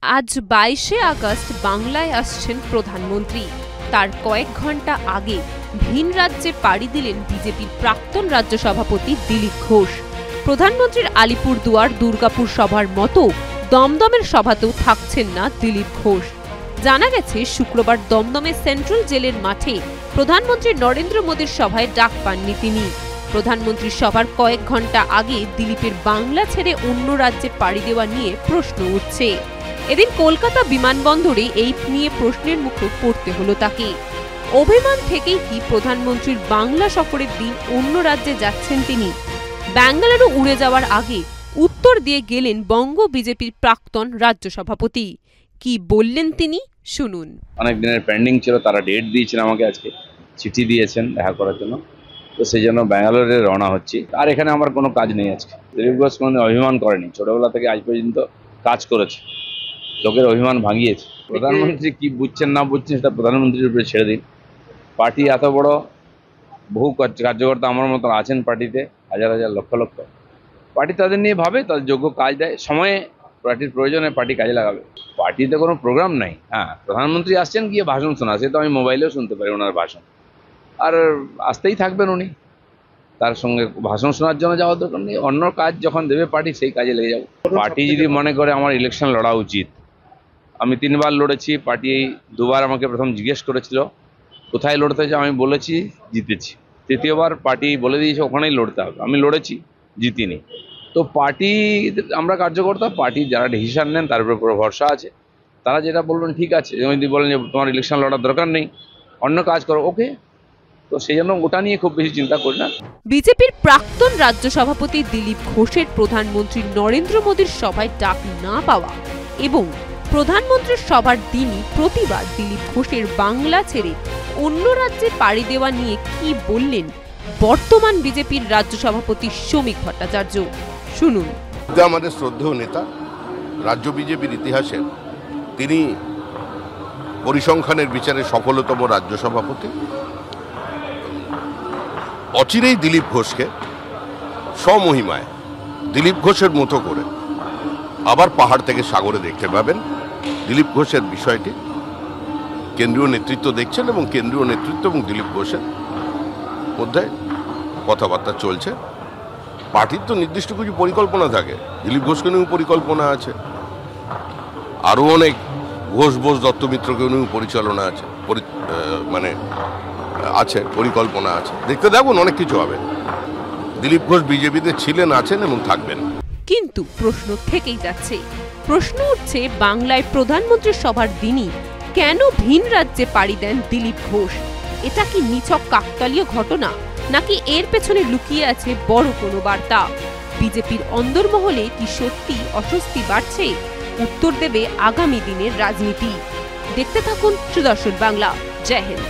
আজ 22শে আগস্ট বাংলায় আসছেন প্রধানমন্ত্রী। তার কয়েক ঘন্টা আগে ভিন রাজ্যে পাড়ি দিলেন বিজেপির প্রাক্তন রাজ্য সভাপতি দিলীপ ঘোষ। প্রধানমন্ত্রীর আলিপুরদুয়ার দুর্গাপুর সভার মতো দমদমের সভাতেও থাকছেন না দিলীপ ঘোষ। জানা গেছে শুক্রবার দমদমের সেন্ট্রাল জেলের মাঠে প্রধানমন্ত্রী নরেন্দ্র মোদীর সভায় ডাক পাননি তিনি। প্রধানমন্ত্রীর সভার কয়েক ঘন্টা আগে দিলীপের বাংলা ছেড়ে অন্য রাজ্যে পাড়ি দেওয়া নিয়ে প্রশ্ন উঠছে। এদিন কলকাতা বিমানবন্দরে এই নিয়ে প্রশ্নের মুখে পড়তে হলো তাকে। অভিমান থেকেই কি প্রধানমন্ত্রীর বাংলা সফরের দিন অন্য রাজ্যে যাচ্ছেন তিনি? ব্যাঙ্গালুরু উড়ে যাওয়ার আগে উত্তর দিয়ে গেলেন বঙ্গ বিজেপির প্রাক্তন রাজ্য সভাপতি। কি বললেন তিনি শুনুন। অনেক দিনের পেন্ডিং ছিল, তারা ডেট দিয়েছেন আমাকে, আজকে চিঠি দিয়েছেন দেখা করার জন্য, তো সেই জন্য ব্যাঙ্গালোরে রওনা হচ্ছি। আর এখানে আমার কোনো কাজ নেই আজকে। দিলীপ ঘোষ কোনোদিন অভিমান করেনি, ছোটবেলা থেকে আজ পর্যন্ত কাজ করেছে, লোকের অভিমান ভাঙিয়েছে। প্রধানমন্ত্রী কি বুঝছেন না বুঝছেন সেটা প্রধানমন্ত্রীর উপরে ছেড়ে দিন। পার্টি এত বড়, বহু কার্যকর্তা আমার মতন আছেন পার্টিতে, হাজার হাজার লক্ষ লক্ষ। পার্টি তাদের নিয়ে ভাবে, তাদের যোগ্য কাজ দেয়, সময়ে পার্টির প্রয়োজনে পার্টি কাজে লাগাবে। পার্টিতে কোনো প্রোগ্রাম নাই। হ্যাঁ, প্রধানমন্ত্রী আসছেন, গিয়ে ভাষণ শোনা, সে তো আমি মোবাইলেও শুনতে পারি ওনার ভাষণ, আর আসতেই থাকবেন উনি। তার সঙ্গে ভাষণ শোনার জন্য যাওয়ার দরকার নেই, অন্য কাজ যখন দেবে পার্টি সেই কাজে লেগে যাবো। পার্টি যদি মনে করে আমার ইলেকশন লড়া উচিত, আমি 3 বার লড়েছি, পার্টি 2 বার আমাকে প্রথম জিজ্ঞেস করেছিল কোথায় লড়তে চাও, আমি বলেছি জিতেছি। 3য় বার পার্টি বলে দিয়েছে ওখানেই লড়তে হবে, আমি লড়েছি, জিতিনি। তো পার্টি, আমরা কার্যকর্তা, পার্টি যারা ডিসিশন নেন তার উপরে পুরো ভরসা আছে, তারা যেটা বলবেন ঠিক আছে। যদি বলেন যে তোমার ইলেকশন লড়ার দরকার নেই, অন্য কাজ করো, ওকে। তো সেই জন্য ওটা নিয়ে খুব বেশি চিন্তা করি না। বিজেপির প্রাক্তন রাজ্য সভাপতি দিলীপ ঘোষের প্রধানমন্ত্রী নরেন্দ্র মোদীর সভায় ডাক না পাওয়া এবং প্রধানমন্ত্রীর সভার দিনই প্রতিবার দিলীপ ঘোষের বাংলা ছেড়ে অন্য রাজ্যে পাড়ি দেওয়া নিয়ে কি বললেন বর্তমান বিজেপির রাজ্য সভাপতি শ্রমিক ভট্টাচার্য, শুনুন। আমাদের শ্রদ্ধেয় নেতা, রাজ্য বিজেপির ইতিহাসের তিনি পরিসংখ্যানের বিচারে সফলতম রাজ্য সভাপতি। অচিরেই দিলীপ ঘোষকে স্বমহিমায় দিলীপ ঘোষের মতো করে আবার পাহাড় থেকে সাগরে দেখতে পাবেন। দিলীপ ঘোষের বিষয়টি কেন্দ্রীয় নেতৃত্ব দেখছেন এবং কেন্দ্রীয় নেতৃত্ব এবং দিলীপ ঘোষের মধ্যে কথাবার্তা চলছে। পার্টির তো নির্দিষ্ট কিছু পরিকল্পনা থাকে, দিলীপ ঘোষকে নিয়েও পরিকল্পনা আছে, আরও অনেক ঘোষ বোস দত্তমিত্রকে নিয়েও পরিচালনা আছে, আছে পরিকল্পনা আছে। দেখতে দেখুন, অনেক কিছু হবে। দিলীপ ঘোষ বিজেপিতে ছিলেন, আছেন এবং থাকবেন। কিন্তু প্রশ্ন থেকেই যাচ্ছে, প্রশ্ন উঠছে বাংলায় প্রধানমন্ত্রীর সভার দিনই কেন ভিন রাজ্যে পাড়ি দেন দিলীপ ঘোষ? এটা কি নিছক কাকতালীয় ঘটনা, নাকি এর পেছনে লুকিয়ে আছে বড় কোনো বার্তা? বিজেপির অন্দরমহলে কি সত্যি অস্বস্তি বাড়ছে? উত্তর দেবে আগামী দিনের রাজনীতি। দেখতে থাকুন সুদর্শন বাংলা। জয় হিন্দ।